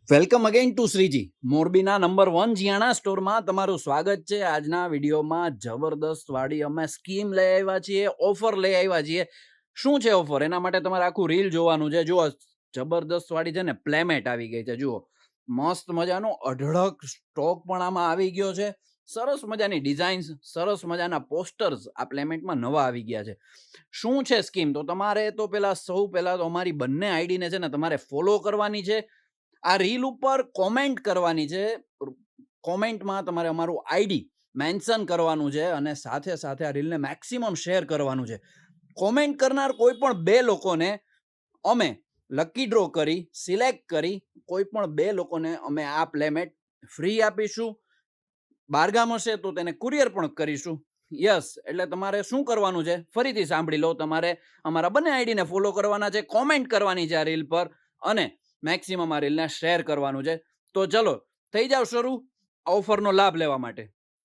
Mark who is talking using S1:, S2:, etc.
S1: Welcome again to Shriji મોરબીના number 1 જીયાણા સ્ટોરમાં તમારું સ્વાગત છે. આજના વિડીયોમાં જબરદસ્ત વાળી અમે સ્કીમ લઈ આવ્યા છીએ, ઓફર લઈ આવ્યા છીએ. શું છે ઓફર? એના માટે તમારે આખું રીલ જોવાનું છે. જુઓ, જબરદસ્ત વાળી છે ને પ્લેમેટ આવી ગઈ છે. જુઓ, મસ્ત મજાનો અઢળક સ્ટોક પણ આમાં આવી ગયો છે. સરસ મજાની ડિઝાઇન્સ, સરસ મજાના પોસ્ટર્સ આ પ્લેમેટમાં નવા આવી ગયા છે. શું છે સ્કીમ? તો તમારે તો સૌ પહેલા તો અમારી બંને આઈડીને છે ને તમારે ફોલો કરવાની છે. આ રીલ ઉપર કોમેન્ટ કરવાની છે. કોમેન્ટમાં તમારે અમારું આઈડી મેન્શન કરવાનું છે અને સાથે સાથે આ રીલને મેક્સિમમ શેર કરવાનું છે. કોમેન્ટ કરનાર કોઈ પણ 2 લોકોને અમે લકી ડ્રો કરી સિલેક્ટ કરી કોઈ પણ 2 લોકોને અમે આ પ્લેમેટ ફ્રી આપીશું. બારગામ હશે તો તેને કુરિયર પણ કરીશું. યસ, એટલે તમારે શું કરવાનું છે ફરીથી સાંભળી લો. તમારે અમારા બંને આઈડીને ફોલો કરવાના છે, કોમેન્ટ કરવાની છે આ રીલ પર અને મેક્સિમમ આ રીલને શેર કરવાનું છે. તો ચલો થઈ જાવ શરૂ ઓફરનો લાભ લેવા માટે.